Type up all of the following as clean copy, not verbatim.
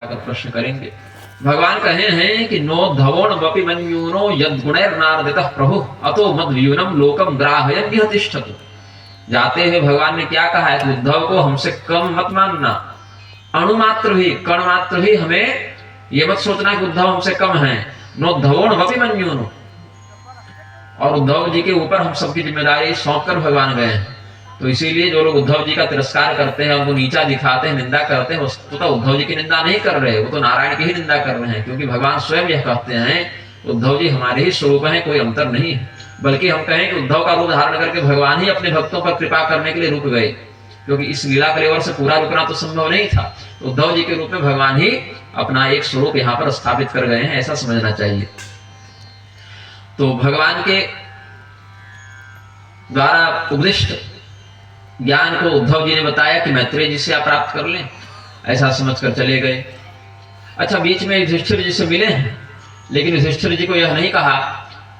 प्रश्न करेंगे। भगवान कहे हैं कि नो धवोण वपि मन्यूनो यद गुणैर्नार्दितः प्रभु अतो मद्व्यूनम लोकम ग्राहयन् यह तिष्ठतु। जाते हुए भगवान ने क्या कहा है कि उद्धव को हमसे कम मत मानना, अणुमात्र भी कण मात्र भी हमें ये मत सोचना कि उद्धव हमसे कम है। नो धवोण वपि मन्यूनो, और उद्धव जी के ऊपर हम सबकी जिम्मेदारी सौंप कर भगवान गए हैं। तो इसीलिए जो लोग उद्धव जी का तिरस्कार करते हैं, उनको नीचा दिखाते हैं, निंदा करते हैं, वस्तुतः उद्धव जी की निंदा नहीं कर रहे, वो तो नारायण की ही निंदा कर रहे हैं। क्योंकि भगवान स्वयं यह कहते हैं उद्धव जी हमारे ही स्वरूप हैं, कोई अंतर नहीं है। बल्कि हम कहें कि उद्धव का रूप धारण करके भगवान ही अपने भक्तों पर कृपा करने के लिए रुक गए, क्योंकि इस लीला कलेवर से पूरा रुकना तो संभव नहीं था। तो उद्धव जी के रूप में भगवान ही अपना एक स्वरूप यहाँ पर स्थापित कर गए हैं, ऐसा समझना चाहिए। तो भगवान के द्वारा उपदिष्ट ज्ञान को उद्धव जी ने बताया कि मैत्रेय जी से आप प्राप्त कर लें, ऐसा समझकर चले गए। अच्छा, बीच में युधिष्ठिर जी से मिले हैं, लेकिन युधिष्ठिर जी को यह नहीं कहा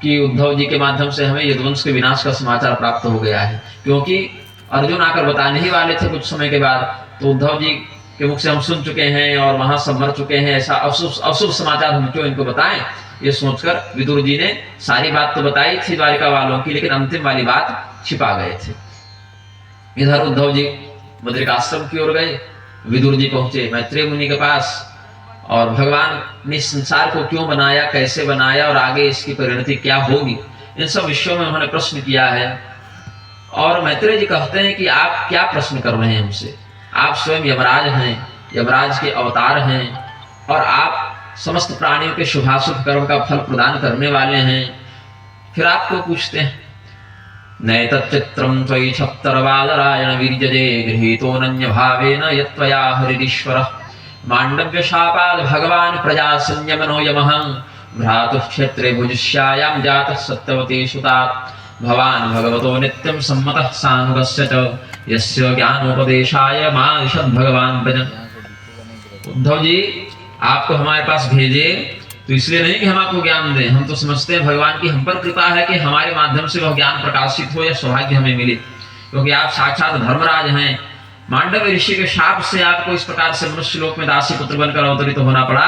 कि उद्धव जी के माध्यम से हमें यदुवंश के विनाश का समाचार प्राप्त हो गया है, क्योंकि अर्जुन आकर बताने ही वाले थे कुछ समय के बाद। तो उद्धव जी के मुख से हम सुन चुके हैं और वहां सब मर चुके हैं, ऐसा अशुभ समाचार हम क्यों इनको बताएं, ये सोचकर विदुर जी ने सारी बात तो बताई थी द्वारिका वालों की, लेकिन अंतिम वाली बात छिपा गए थे। इधर उद्धव जी बद्रिकाश्रम की ओर गए, विदुर जी पहुंचे मैत्रेय मुनि के पास, और भगवान ने संसार को क्यों बनाया, कैसे बनाया और आगे इसकी परिणति क्या होगी, इन सब विषयों में उन्होंने प्रश्न किया है। और मैत्रेय जी कहते हैं कि आप क्या प्रश्न कर रहे हैं हमसे, आप स्वयं यमराज हैं, यमराज के अवतार हैं, और आप समस्त प्राणियों के शुभाशुभ कर्म का फल प्रदान करने वाले हैं, फिर आप क्यों पूछते हैं। नैतच्चित्रं त्वयि क्षप्तरवादरायण वीर्यजे गृहीतोऽनन्य भावेन यत्त्वया हरिरीश्वरः माण्डव्य शापाद् भगवान् प्रजा संयमनो यमः भ्रातुः क्षेत्रे भुजिष्यायां जातः सत्यवती सुतात् भवान् भगवतो नित्यं सम्मतः सानुगस्य च यस्य ज्ञानोपदेशाय मादिशद् भगवान् भजन्। उद्धव जी आपको हमारे पास भेजे तो इसलिए नहीं कि हम आपको ज्ञान दें, हम तो समझते हैं भगवान की हम पर कृपा है कि हमारे माध्यम से वह ज्ञान प्रकाशित हो या सौभाग्य हमें मिले, क्योंकि आप साक्षात धर्मराज हैं। मांडव ऋषि के शाप से आपको इस प्रकार से मनुष्य लोक में दासी पुत्र बनकर अवतरित होना पड़ा,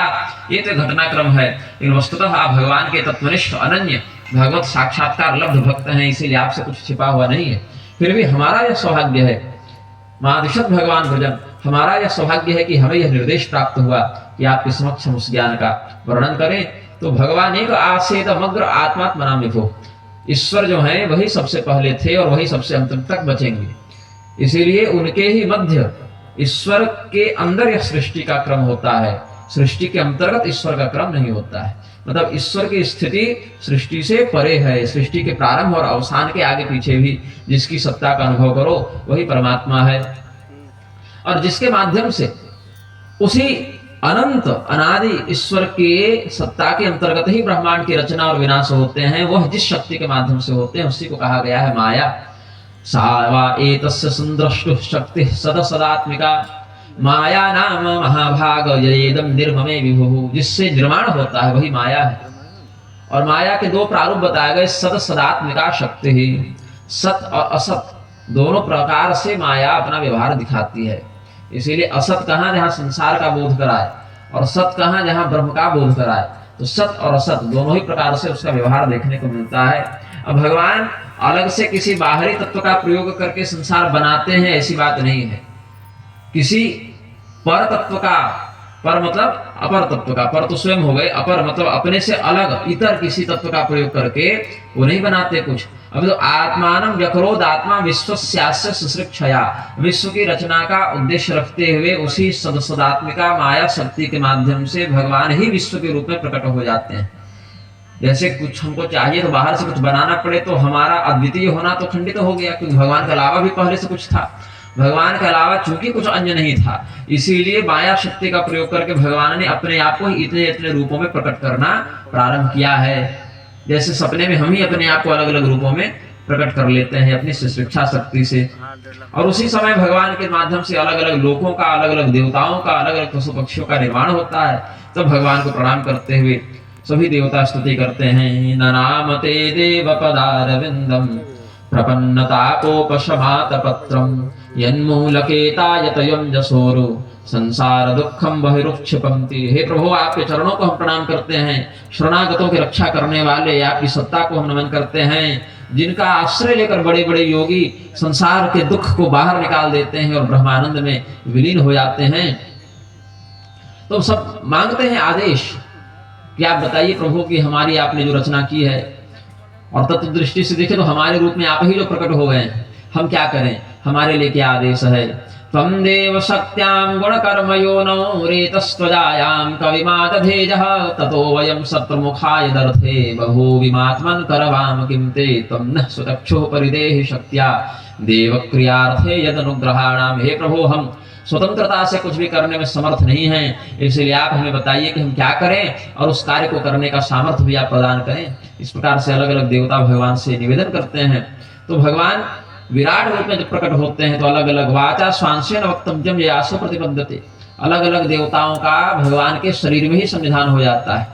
ये तो घटनाक्रम है। लेकिन वस्तुतः आप भगवान के तत्वनिष्ठ अनन्य भगवत साक्षात्कार लब्ध भक्त हैं, इसीलिए आपसे कुछ छिपा हुआ नहीं है। फिर भी हमारा यह सौभाग्य है, मादिशद भगवान भजन, हमारा यह सौभाग्य है कि हमें यह निर्देश प्राप्त हुआ कि आपके समक्ष हम उस ज्ञान का वर्णन करें। तो भगवान एक आसेदमग्र आत्मात्मना विभो, ईश्वर जो हैं वही सबसे पहले थे और वही सबसे अंतिम तक बचेंगे, इसीलिए उनके ही मध्य ईश्वर के अंदर यह सृष्टि का क्रम होता है, सृष्टि के अंतर्गत ईश्वर का क्रम नहीं होता है। मतलब ईश्वर की स्थिति सृष्टि से परे है, सृष्टि के प्रारंभ और अवसान के आगे पीछे भी जिसकी सत्ता का अनुभव करो वही परमात्मा है, और जिसके माध्यम से उसी अनंत अनादि ईश्वर के सत्ता के अंतर्गत ही ब्रह्मांड की रचना और विनाश होते हैं, वह जिस शक्ति के माध्यम से होते हैं उसी को कहा गया है माया। सावा एतस्य सुंदरष्टु शक्ति सदा सदात्मिका माया नाम महाभाग येदम निर्ममे विभु, जिससे निर्माण होता है वही माया है। और माया के दो प्रारूप बताए गए, सद सदात्मिका शक्ति ही, सत और असत दोनों प्रकार से माया अपना व्यवहार दिखाती है। इसीलिए असत कहाँ जहाँ संसार का बोध कराए, और सत कहाँ जहाँ ब्रह्म का बोध कराए। तो सत और असत दोनों ही प्रकार से उसका व्यवहार देखने को मिलता है। अब भगवान अलग से किसी बाहरी तत्व का प्रयोग करके संसार बनाते हैं ऐसी बात नहीं है। किसी पर तत्व का, पर मतलब अपर तत्व का, पर तो स्वयं हो गए, अपर मतलब अपने से अलग इतर किसी तत्व का प्रयोग करके वो नहीं बनाते कुछ। अब तो आत्मानं व्यकरोद आत्मा विश्वस्यास्य सुसृक्षया, विश्व की रचना का उद्देश्य रखते हुए उसी सदात्मिका माया शक्ति के माध्यम से भगवान ही विश्व के रूप में प्रकट हो जाते हैं। जैसे कुछ हमको चाहिए तो बाहर से कुछ बनाना पड़े तो हमारा अद्वितीय होना तो खंडित हो गया, क्योंकि भगवान के अलावा भी पहले से कुछ था। भगवान के अलावा चूंकि कुछ अन्य नहीं था, इसीलिए माया शक्ति का प्रयोग करके भगवान ने अपने आप को इतने इतने रूपों में प्रकट करना प्रारंभ किया है। जैसे सपने में हम ही अपने आप को अलग अलग रूपों में प्रकट कर लेते हैं अपनी शिक्षा शक्ति से, और उसी समय भगवान के माध्यम से अलग अलग लोकों का, अलग अलग देवताओं का, अलग अलग पशु पक्षियों का निर्माण होता है। तब भगवान को प्रणाम करते हुए सभी देवता स्तुति करते हैं। ननामते देव पदारविंदम प्रपन्नतापोपशमात पत्रम यन्मूलकेतायतयं जसोरु संसार दुखम बहिरुक्षिपन्ति। हे प्रभु, आपके चरणों को हम प्रणाम करते हैं, शरणागतों की रक्षा करने वाले आपकी सत्ता को हम नमन करते हैं, जिनका आश्रय लेकर बड़े बड़े योगी संसार के दुख को बाहर निकाल देते हैं और ब्रह्मानंद में विलीन हो जाते हैं। तो सब मांगते हैं आदेश कि आप बताइए प्रभु कि हमारी आपने जो रचना की है, और तत्व दृष्टि से देखें तो हमारे रूप में आप ही जो प्रकट हो गए, हम क्या करें, हमारे लिए क्या आदेश है। त्वं देव शक्त्यां गुणकर्मयोनौ रेतस्त्वजायां कविमादधेजः ततो वयं शत्रुमुखाय दर्थे बभूविमात्मन् करवाम किं ते त्वं नः सुचक्षुः परिदेहि शक्त्या देवक्रियार्थे यदनुग्रहाणाम्। हे प्रभु, हम स्वतंत्रता से कुछ भी करने में समर्थ नहीं हैं, इसलिए आप हमें बताइए कि हम क्या करें और उस कार्य को करने का सामर्थ्य भी आप प्रदान करें। इस प्रकार से अलग अलग देवता भगवान से निवेदन करते हैं। तो भगवान विराट रूप में जब प्रकट होते हैं तो अलग अलग वाचा स्वांशेन वक्तव्यम यासो प्रतिबद्धते, अलग अलग देवताओं का भगवान के शरीर में ही संविधान हो जाता है।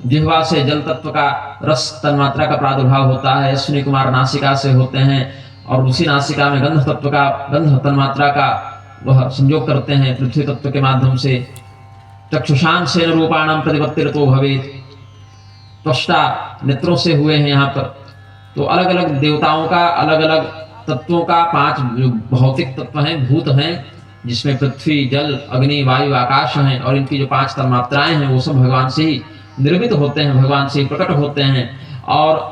जिह्वा से जल तत्व का रस तन्मात्रा का प्रादुर्भाव होता है, अश्विनी कुमार नासिका से होते हैं और उसी नासिका में गंध तत्व का, गंध तन्मात्रा का वह संयोग करते हैं पृथ्वी तत्व के माध्यम से। चक्षुषां सेन रूपाणां प्रतिपत्तिरतो भवेत्, त्वष्टा नेत्रों से हुए हैं यहाँ पर। तो अलग अलग देवताओं का अलग अलग तत्वों का 5 जो भौतिक तत्व हैं, भूत हैं, जिसमें पृथ्वी, जल, अग्नि, वायु, आकाश हैं, और इनकी जो 5 तन्मात्राएं हैं वो सब भगवान से ही निर्मित होते हैं, भगवान से ही प्रकट होते हैं। और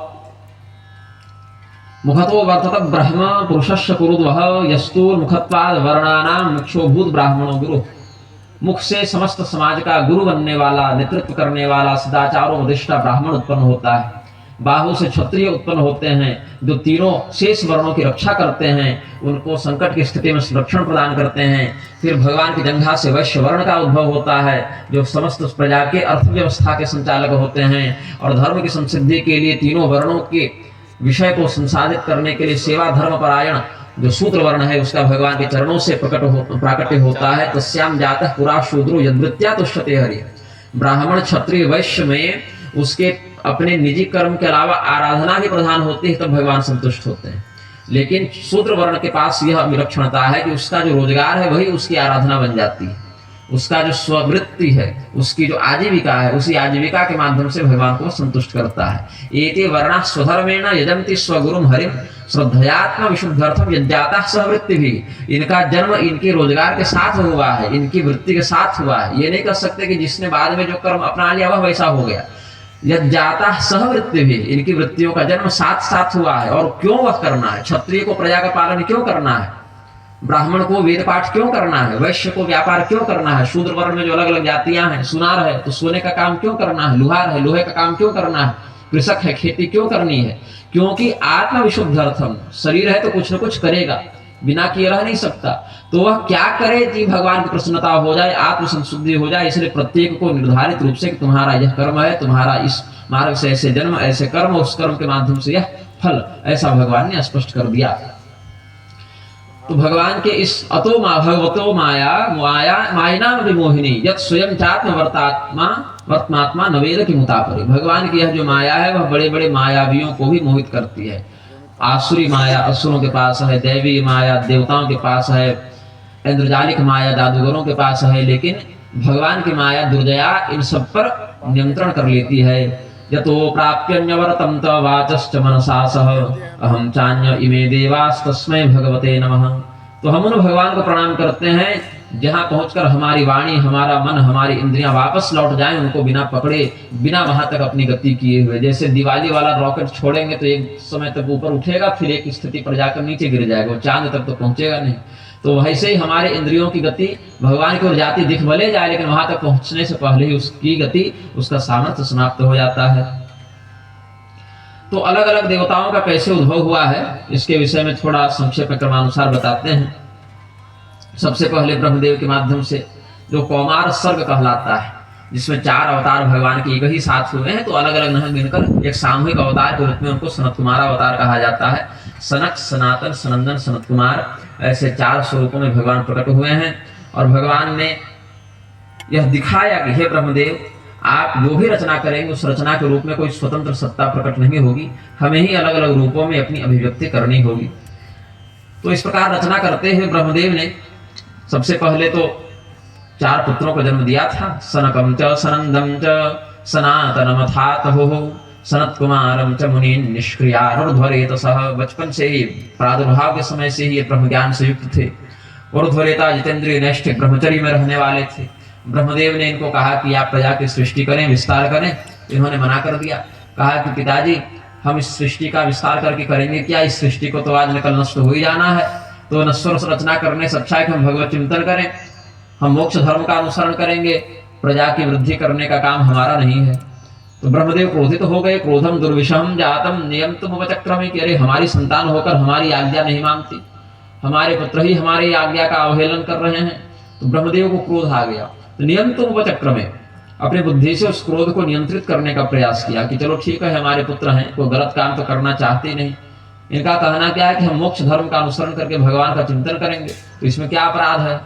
मुखतो वर्तत ब्रह्म पुरुषस्य कुरुद्वः यस्तूर मुखत्वाद वर्णानां मुक्षोभूत ब्राह्मणो गुरु। मुख से समस्त समाज का गुरु बनने वाला, नेतृत्व करने वाला सदाचारों अधिष्ठा ब्राह्मण उत्पन्न होता है। बाहु से क्षत्रिय उत्पन्न होते हैं, जो तीनों शेष वर्णों की रक्षा करते हैं, उनको संकट की स्थिति में संरक्षण प्रदान करते हैं। फिर भगवान की जंघा से वैश्य वर्ण का उद्भव होता है, जो समस्त प्रजा के अर्थव्यवस्था के संचालक होते हैं, और धर्म की संसिद्धि के लिए तीनों वर्णों के विषय को संसाधित करने के लिए सेवा धर्म परायण जो सूत्र वर्ण है उसका भगवान के चरणों से प्राकट्य होता है। तस्याम जातः पुरा शूद्रो यद्वृत्या तुष्यते हरि। ब्राह्मण क्षत्रिय वैश्य में उसके अपने निजी कर्म के अलावा आराधना भी प्रधान होती है, तब भगवान संतुष्ट होते हैं। लेकिन शूद्र वर्ण के पास यह विलक्षणता है कि उसका जो रोजगार है वही उसकी आराधना बन जाती है, उसका जो स्ववृत्ति है, उसकी जो आजीविका है, उसी आजीविका के माध्यम से भगवान को संतुष्ट करता है। एते वर्णा स्वधर्मेण यजन्ति स्वगुरुम हरिम श्रद्धयात्म विशुद्ध्यर्थम यज्ञाता सहवृत्ति भी। इनका जन्म इनके रोजगार के साथ हुआ है, इनकी वृत्ति के साथ हुआ है। ये नहीं कर सकते कि जिसने बाद में जो कर्म अपना लिया वह वैसा हो गया। यज्ञाता सहवृत्ति भी, इनकी वृत्तियों का जन्म साथ साथ हुआ है। और क्यों वह करना है? क्षत्रिय को प्रजा का पालन क्यों करना है? ब्राह्मण को वेद पाठ क्यों करना है? वैश्य को व्यापार क्यों करना है? शूद्र वर्ण में जो अलग अलग जातियां हैं, सुनार है तो सोने का काम क्यों करना है? लुहार है, लोहे का काम क्यों करना है? कृषक है, खेती क्यों करनी है? क्योंकि आत्म विशुद्ध्यर्थम, शरीर है तो कुछ न कुछ करेगा, बिना किए रह नहीं सकता। तो वह क्या करे कि भगवान की प्रसन्नता हो जाए, आत्म संशुद्धि हो जाए। इसलिए प्रत्येक को निर्धारित रूप से कि तुम्हारा यह कर्म है, तुम्हारा इस मार्ग से ऐसे जन्म, ऐसे कर्म, उस कर्म के माध्यम से यह फल, ऐसा भगवान ने स्पष्ट कर दिया। तो भगवान के इस अतो भगवतो माया मायना विमोहिनी यत् स्वयं चात्म वर्तमात्मा नवेद की मुतापरी। भगवान की यह जो माया है वह बड़े बड़े मायावियों को भी मोहित करती है। आसुरी माया असुरों के पास है, दैवी माया देवताओं के पास है, इंद्रजालिक माया जादूगरों के पास है, लेकिन भगवान की माया दुर्जया इन सब पर नियंत्रण कर लेती है। यतो प्राप्यन्यवरतं त वाचश्च मनसा सह अहम चान्य इमे देवास्तस्मै भगवते नमः। तो हम उन भगवान को प्रणाम करते हैं जहां पहुंचकर हमारी वाणी, हमारा मन, हमारी इंद्रियां वापस लौट जाएं, उनको बिना पकड़े, बिना वहां तक अपनी गति किए हुए। जैसे दिवाली वाला रॉकेट छोड़ेंगे तो एक समय तक ऊपर उठेगा, फिर एक स्थिति पर जाकर नीचे गिर जाएगा, वो चांद तक तो पहुंचेगा नहीं। तो वैसे ही हमारे इंद्रियों की गति भगवान की ओर जाती दिख भले जाए, लेकिन वहां तक पहुंचने से पहले ही उसकी गति, उसका सामर्थ्य समाप्त हो जाता है। तो अलग अलग देवताओं का कैसे उद्भव हुआ है इसके विषय में थोड़ा संक्षेप में क्रमानुसार बताते हैं। सबसे पहले ब्रह्मदेव के माध्यम से जो कौमार सर्ग कहलाता है, जिसमें 4 अवतार भगवान के एक ही साथ हुए हैं, तो अलग अलग नहीं मिलकर एक सामूहिक अवतार के रूप में उनको सनत कुमार अवतार कहा जाता है। सनक, सनातन, सनंदन, सनत कुमार, ऐसे 4 स्वरूपों में भगवान प्रकट हुए हैं। और भगवान ने यह दिखाया कि हे ब्रह्मदेव, आप जो भी रचना करेंगे उस रचना के रूप में कोई स्वतंत्र सत्ता प्रकट नहीं होगी, हमें ही अलग अलग रूपों में अपनी अभिव्यक्ति करनी होगी। तो इस प्रकार रचना करते हुए ब्रह्मदेव ने सबसे पहले तो 4 पुत्रों को जन्म दिया था, सनकम च सनंदम च सनातनमथातहुः सनत कुमारम च मुनि निष्क्रियारुध्वरेतसः। बचपन से ही, प्रादुर्भाव के समय से ही ये ब्रह्म ज्ञान से युक्त थे। उर्ध्वरेता जितेंद्रिय नैष्ठिक ब्रह्मचर्य में रहने वाले थे। ब्रह्मदेव ने इनको कहा कि आप प्रजा की सृष्टि करें, विस्तार करें। इन्होंने मना कर दिया, कहा कि पिताजी हम इस सृष्टि का विस्तार करके करेंगे क्या, इस सृष्टि को तो आज न कल नष्ट हो ही जाना है। तो नश्वर रचना करने से अच्छा है कि हम भगवत चिंतन करें, हम मोक्ष धर्म का अनुसरण करेंगे, प्रजा की वृद्धि करने का काम हमारा नहीं है। तो ब्रह्मदेव क्रोधित हो गए। क्रोधम दुर्विषम जातम नियंतम उपचक्रमे, कि अरे हमारी संतान होकर हमारी आज्ञा नहीं मानती, हमारे पुत्र ही हमारी आज्ञा का अवहेलन कर रहे हैं। तो ब्रह्मदेव को क्रोध आ गया। तो नियंतम उपचक्रमे, अपने बुद्धि से उस क्रोध को नियंत्रित करने का प्रयास किया कि चलो ठीक है, हमारे पुत्र हैं, कोई गलत काम तो करना चाहते नहीं। इनका कहना क्या है कि हम मोक्ष धर्म का अनुसरण करके भगवान का चिंतन करेंगे, तो इसमें क्या अपराध है।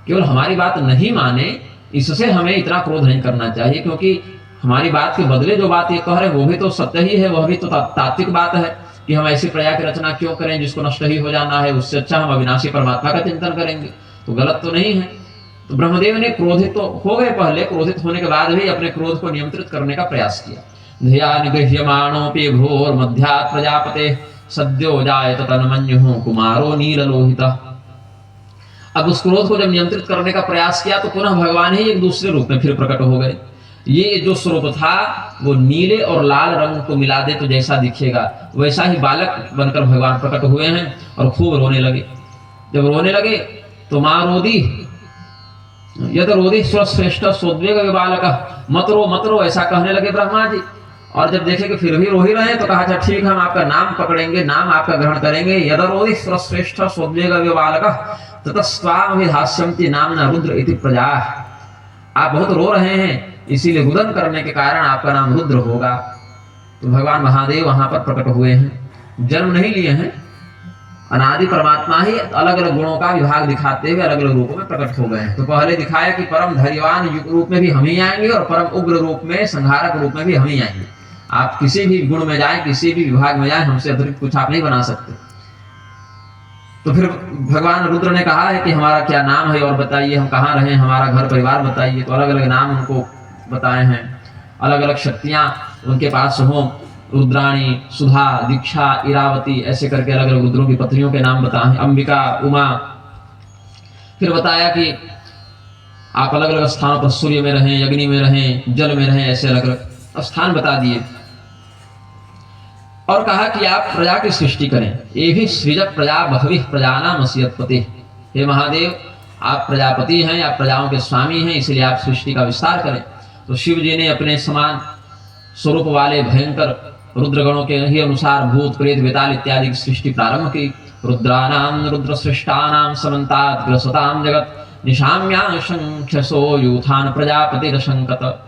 केवल हमारी बात नहीं माने, इससे हमें इतना क्रोध नहीं करना चाहिए, क्योंकि हमारी बात के बदले जो बात ये कह रहे हैं वो भी तो सत्य ही है, वह भी तो तात्विक बात है कि हम ऐसी प्रजा की रचना क्यों करें जिसको नष्ट ही हो जाना है। उससे अच्छा हम अविनाशी परमात्मा का चिंतन करेंगे, तो गलत तो नहीं है। तो ब्रह्मदेव ने क्रोधित तो हो गए पहले, क्रोधित होने के बाद भी अपने क्रोध को नियंत्रित करने का प्रयास किया। धियान गृह्यमाणोऽपि घोर मध्यात् प्रजापते सद्यो जायत तन्मन्युः कुमारो नीललोहितः। अब उस क्रोध को जब नियंत्रित करने का प्रयास किया तो पुनः भगवान ही एक दूसरे रूप में फिर प्रकट हो गए। ये जो स्वरूप था वो नीले और लाल रंग को मिला दे तो जैसा दिखेगा वैसा ही बालक बनकर भगवान प्रकट हुए हैं और खूब रोने लगे। जब रोने लगे तो माँ रोदी, यद रोदी स्वश्रेष्ठ सोद्वेग बालक, मत रो ऐसा कहने लगे ब्रह्मा जी। और जब देखे कि फिर भी रो ही रहे हैं तो कहा अच्छा ठीक है, हम आपका नाम पकड़ेंगे, नाम आपका ग्रहण करेंगे। यद रोदी स्वश्रेष्ठ सोद्वेग बालक ततस्त्वामभिधास्यन्ति नाम्ना रुद्र इति प्रजा। आप बहुत रो रहे हैं, इसीलिए रुदन करने के कारण आपका नाम रुद्र होगा। तो भगवान महादेव वहां पर प्रकट हुए हैं, जन्म नहीं लिए हैं, अनादि परमात्मा ही अलग अलग गुणों का विभाग दिखाते हुए अलग अलग रूपों में प्रकट हो गए हैं। तो पहले दिखाया कि परम धैर्यवान रूप में भी हम ही आएंगे और परम उग्र रूप में, संहारक रूप में भी हम ही आएंगे। आप किसी भी गुण में जाए, किसी भी विभाग में जाए, हमसे अतिरिक्त कुछ आप नहीं बना सकते। तो फिर भगवान रुद्र ने कहा है कि हमारा क्या नाम है और बताइए, हम कहाँ रहे, हमारा घर परिवार बताइए। तो अलग अलग नाम उनको बताए हैं, अलग अलग शक्तियां उनके पास हों, रुद्राणी, सुधा, दीक्षा, इरावती, ऐसे करके अलग अलग रुद्रों की पत्नियों के नाम बताए, अंबिका, उमा। फिर बताया कि आप अलग अलग स्थानों पर सूर्य में रहें, अग्नि में रहें, जल में रहें, ऐसे अलग अलग स्थान बता दिए। और कहा कि आप प्रजा की सृष्टि करें। ये भी सृजत प्रजा बहवी प्रजानाम अस्यत्पति। हे महादेव, आप प्रजापति हैं, आप प्रजाओं के स्वामी हैं, इसलिए आप सृष्टि का विस्तार करें। तो शिव जी ने अपने समान स्वरूप वाले भयंकर रुद्रगणों के ही अनुसार भूत प्रेत वेताल इत्यादि की सृष्टि प्रारंभ की। रुद्रानाम रुद्र सृष्टानाम समन्तात् ग्रसताम जगत निशाम्या शंख्यसो यूथान प्रजापति रशंकत।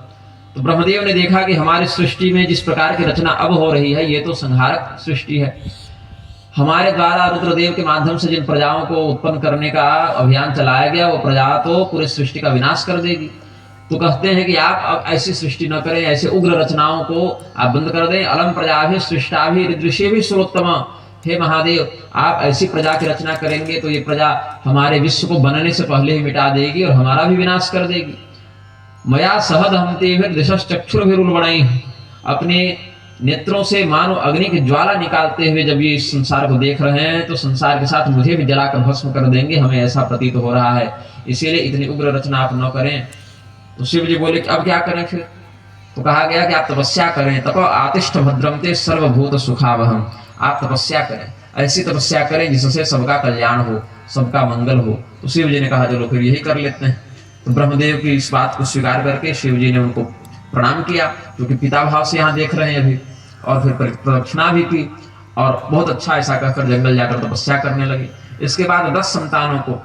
तो ब्रह्मदेव ने देखा कि हमारी सृष्टि में जिस प्रकार की रचना अब हो रही है ये तो संहारक सृष्टि है। हमारे द्वारा रुद्रदेव के माध्यम से जिन प्रजाओं को उत्पन्न करने का अभियान चलाया गया वो प्रजा तो पूरी सृष्टि का विनाश कर देगी। तो कहते हैं कि आप अब ऐसी सृष्टि न करें, ऐसे उग्र रचनाओं को आप बंद कर दें। अलम प्रजा भी सृष्टा भी ऋदृषि भी सुरोत्तम। हे महादेव, आप ऐसी प्रजा की रचना करेंगे तो ये प्रजा हमारे विश्व को बनने से पहले ही मिटा देगी और हमारा भी विनाश कर देगी। मया सहद हमते दिशश्चक्षुर्भिरुल्बणैः। अपने नेत्रों से मानो अग्नि की ज्वाला निकालते हुए जब ये इस संसार को देख रहे हैं तो संसार के साथ मुझे भी जलाकर भस्म कर देंगे, हमें ऐसा प्रतीत हो रहा है। इसीलिए इतनी उग्र रचना आप न करें। तो शिव जी बोले कि अब क्या करें फिर? तो कहा गया कि आप तपस्या करें। तपो आतिष्ठ भद्रम ते सर्वभूत सुखावहम। आप तपस्या करें, ऐसी तपस्या करें जिससे सबका कल्याण हो, सबका मंगल हो। तो शिव जी ने कहा चलो फिर यही कर लेते हैं। तो ब्रह्मदेव की इस बात को स्वीकार करके शिव जी ने उनको प्रणाम किया, क्योंकि पिता भाव से यहाँ देख रहे हैं अभी, और फिर प्रदक्षिणा भी की और बहुत अच्छा ऐसा कहकर जंगल जाकर तपस्या करने लगे। इसके बाद 10 संतानों को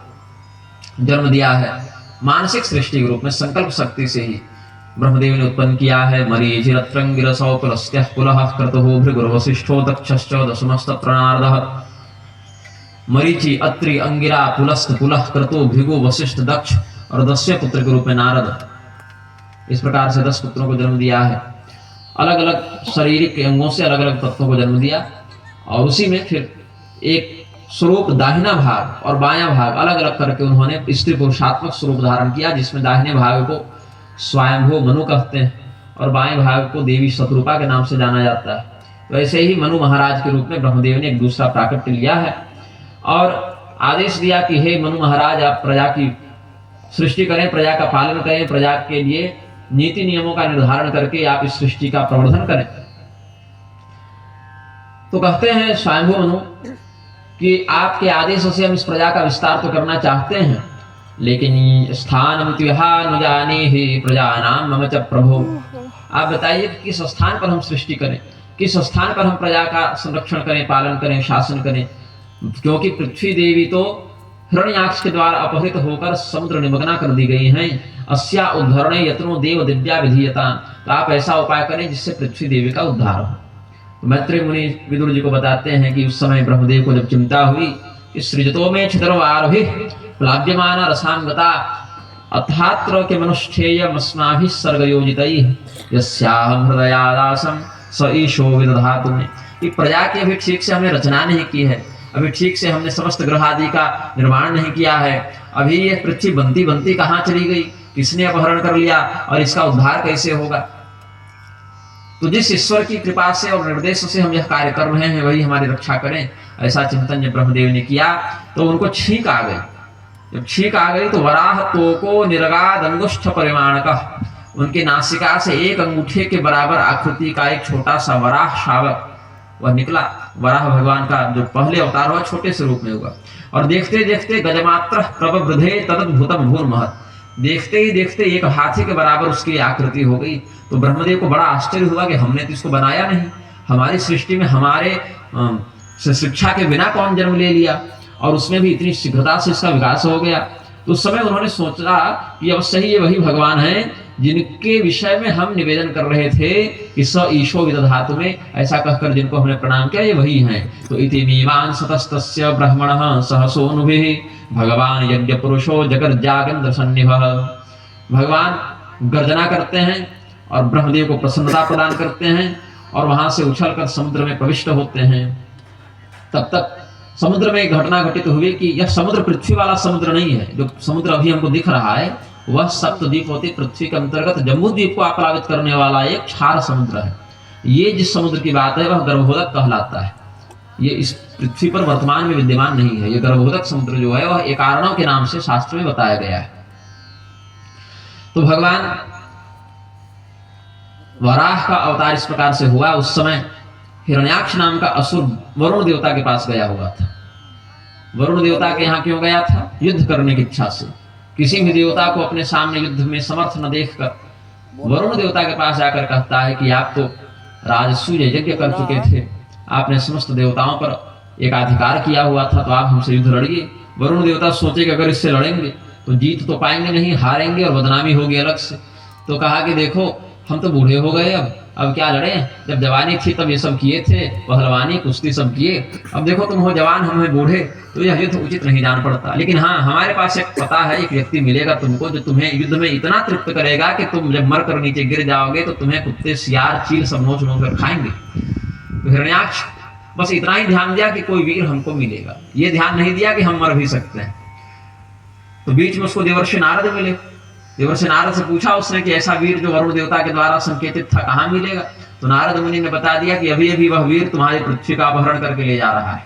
जन्म दिया है। मानसिक सृष्टि के रूप में संकल्प शक्ति से ही ब्रह्मदेव ने उत्पन्न किया है। मरीचिरत्रंगिरसौ पुलस्त्यः पुलः क्रतुः भृगुर्वसिष्ठो दक्षश्च दशमस्तत्र नारदः। मरीचि, अत्रि, अंगिरा, पुलस्त, पुलह, क्रतु, भृगु, वशिष्ठ, दक्ष और 10वें पुत्र के रूप में नारद। इस प्रकार से 10 पुत्रों को जन्म दिया है। अलग अलग शारीरिक अंगों से अलग अलग तत्वों को जन्म दिया और उसी में फिर एक स्वरूप दाहिना भाग और बायां भाग अलग अलग करके उन्होंने स्त्री पुरुषात्मक स्वरूप धारण किया, जिसमें दाहिने भाग को स्वयंभू मनु कहते हैं और बाएं भाग को देवी शतरूपा के नाम से जाना जाता है। वैसे ही मनु महाराज के रूप में ब्रह्मदेव ने एक दूसरा प्राकट्य लिया है और आदेश दिया कि हे मनु महाराज, आप प्रजा की सृष्टि करें, प्रजा का पालन करें, प्रजा के लिए नीति नियमों का निर्धारण करके आप इस सृष्टि का प्रवर्धन करें। तो कहते हैं स्वयंभू मनु कि आपके आदेशों से हम इस प्रजा का विस्तार तो करना चाहते हैं, लेकिन स्थानम त्विहा न जाने ही प्रजानाम मम च प्रभो। आप बताइए किस स्थान पर हम सृष्टि करें, किस स्थान पर हम प्रजा का संरक्षण करें, पालन करें, शासन करें, क्योंकि पृथ्वी देवी तो हिरण्याक्ष के द्वारा अपहृत होकर समुद्र निमग्ना कर दी गई हैं। अस्या उद्धरणे यत्नो देव दिव्या विधीयता। तो आप ऐसा उपाय करें जिससे पृथ्वी देवी का उद्धार हो। तो मैत्रेय मुनि विदुर जी को बताते हैं कि उस समय ब्रह्मदेव को जब चिंता हुई कि सृजतो में छिद्रवारोहि प्लाव्यमाना रसांगता अथात्र के मनुष्ठेयमस्माभिः सर्गयोजितैः यस्याहं हृदयादासं स ईशो विदधातु में। कि प्रजा की अभी ठीक से हमने रचना नहीं की है, अभी ठीक से हमने समस्त ग्रह आदि का निर्माण नहीं किया है, अभी ये पृथ्वी बनती बनती कहाँ चली गई, किसने अपहरण कर लिया और इसका उद्धार कैसे होगा। तो जिस ईश्वर की कृपा से और निर्देश से हम यह कार्य कर रहे हैं वही हमारी रक्षा करें, ऐसा चिंतन जब ब्रह्मदेव ने किया तो उनको छींक आ गई। जब छींक आ गई तो वराह तोको निर्गाद अंगुष्ठ परिमाण का, उनके नासिका से एक अंगूठे के बराबर आकृति का एक छोटा सा वराह शावक वह निकला। वराह भगवान का जो पहले अवतार हुआ छोटे से रूप में हुआ और देखते देखते गजमात्र प्रबवृधे तदद्भुतम भूर महत, देखते ही देखते एक हाथी के बराबर उसकी आकृति हो गई। तो ब्रह्मदेव को बड़ा आश्चर्य हुआ कि हमने तो इसको बनाया नहीं, हमारी सृष्टि में हमारे शिक्षा के बिना कौन जन्म ले लिया और उसमें भी इतनी शीघ्रता से इसका विकास हो गया। तो उस समय उन्होंने सोचा कि अवश्य ही ये वही भगवान हैं जिनके विषय में हम निवेदन कर रहे थे कि स ईशो विदधातु में, ऐसा कहकर जिनको हमने प्रणाम किया ये वही हैं। तो इति मीवान सतस्तस्य ब्रह्मणः सहसोनुभिः भगवान यज्ञ पुरुषो जगर्जागेन्द्र सन्निभः। भगवान गर्जना करते हैं और ब्रह्मदेव को प्रसन्नता प्रदान करते हैं और वहां से उछलकर समुद्र में प्रविष्ट होते हैं। तब तक समुद्र में एक घटना घटित हुई कि यह समुद्र पृथ्वी वाला समुद्र नहीं है। जो समुद्र अभी हमको दिख रहा है वह सप्तद्वीप होती पृथ्वी के अंतर्गत जम्बू द्वीप को आप्लावित करने वाला एक क्षार समुद्र है। ये जिस समुद्र की बात है वह गर्भोदक कहलाता है। ये इस पृथ्वी पर वर्तमान में विद्यमान नहीं है। ये गर्भोदक समुद्र जो है वह एकारणों के नाम से शास्त्र में बताया गया है। तो भगवान वराह का अवतार इस प्रकार से हुआ। उस समय हिरण्याक्ष नाम का असुर वरुण देवता के पास गया हुआ था। वरुण देवता के यहाँ क्यों गया था? युद्ध करने की इच्छा से। किसी भी देवता को अपने सामने युद्ध में समर्थ न देखकर वरुण देवता के पास जाकर कहता है कि आप तो राजसूय यज्ञ कर चुके थे, आपने समस्त देवताओं पर एकाधिकार किया हुआ था, तो आप हमसे युद्ध लड़िए। वरुण देवता सोचे कि अगर इससे लड़ेंगे तो जीत तो पाएंगे नहीं, हारेंगे और बदनामी होगी अलग से। तो कहा कि देखो हम तो बूढ़े हो गए, अब क्या लड़ें, जब जवानी थी तब ये सब किए थे, पहलवानी कुश्ती सब किए, अब देखो तुम हो जवान हम हैं बूढ़े, तो यह युद्ध उचित नहीं जान पड़ता। लेकिन हाँ, हमारे पास एक पता है, एक व्यक्ति मिलेगा तुमको जो तुम्हें युद्ध में इतना तृप्त करेगा कि तुम जब मर कर नीचे गिर जाओगे तो तुम्हें कुत्ते सियार चील सब नोच नोच कर खाएंगे। तो हिरण्याक्ष बस इतना ही ध्यान दिया कि कोई वीर हमको मिलेगा, ये ध्यान नहीं दिया कि हम मर भी सकते हैं। तो बीच में उसको देवर्षि नारद मिले। देवर्षि नारद से पूछा उसने कि ऐसा वीर जो वरुण देवता के द्वारा संकेतित था कहाँ मिलेगा? तो नारद मुनि ने बता दिया कि अभी अभी वह वीर तुम्हारी पृथ्वी का अपहरण करके ले जा रहा है।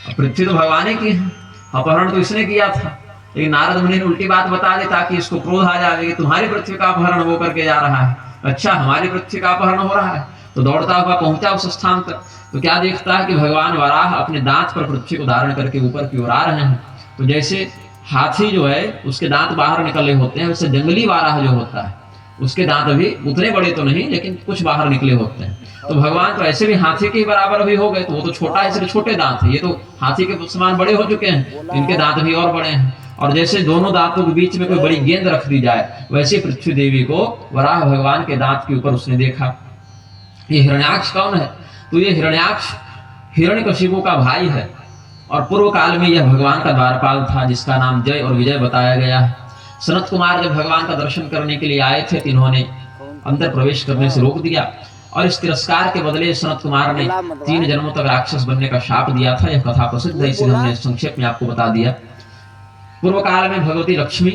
अब पृथ्वी तो भगवान ने की है, अपहरण तो इसने किया था, लेकिन नारद मुनि ने उल्टी बात बता दी ताकि इसको क्रोध आ जाए कि तुम्हारी पृथ्वी का अपहरण वो करके जा रहा है। अच्छा, हमारी पृथ्वी का अपहरण हो रहा है। तो दौड़ता हुआ पहुंचा उस स्थान तक, तो क्या देखता है कि भगवान वराह अपने दांत पर पृथ्वी को धारण करके ऊपर की ओर आ रहे हैं। तो जैसे हाथी जो है उसके दांत बाहर निकले होते हैं, वैसे जंगली वाराह जो होता है उसके दांत अभी उतने बड़े तो नहीं लेकिन कुछ बाहर निकले होते हैं। तो भगवान तो ऐसे भी हाथी के बराबर भी हो गए, तो वो तो छोटा है इसलिए छोटे दांत है, ये तो हाथी के समान बड़े हो चुके हैं, इनके दांत भी और बड़े हैं। और जैसे दोनों दांतों के बीच में कोई बड़ी गेंद रख दी जाए, वैसे पृथ्वी देवी को वराह भगवान के दांत के ऊपर उसने देखा। ये हिरण्याक्ष कौन है? तो ये हिरण्याक्ष हिरण्यकशिपु का भाई है और पूर्व काल में यह भगवान का द्वारपाल था जिसका नाम जय और विजय बताया गया है। सनत कुमार जब भगवान का दर्शन करने के लिए आए थे तो इन्होंने अंदर प्रवेश करने से रोक दिया और इस तिरस्कार के बदले सनत कुमार ने 3 जन्मों तक राक्षस बनने का शाप दिया था। यह कथा प्रसिद्ध है, इसे हमने संक्षेप में आपको बता दिया। पूर्व काल में भगवती लक्ष्मी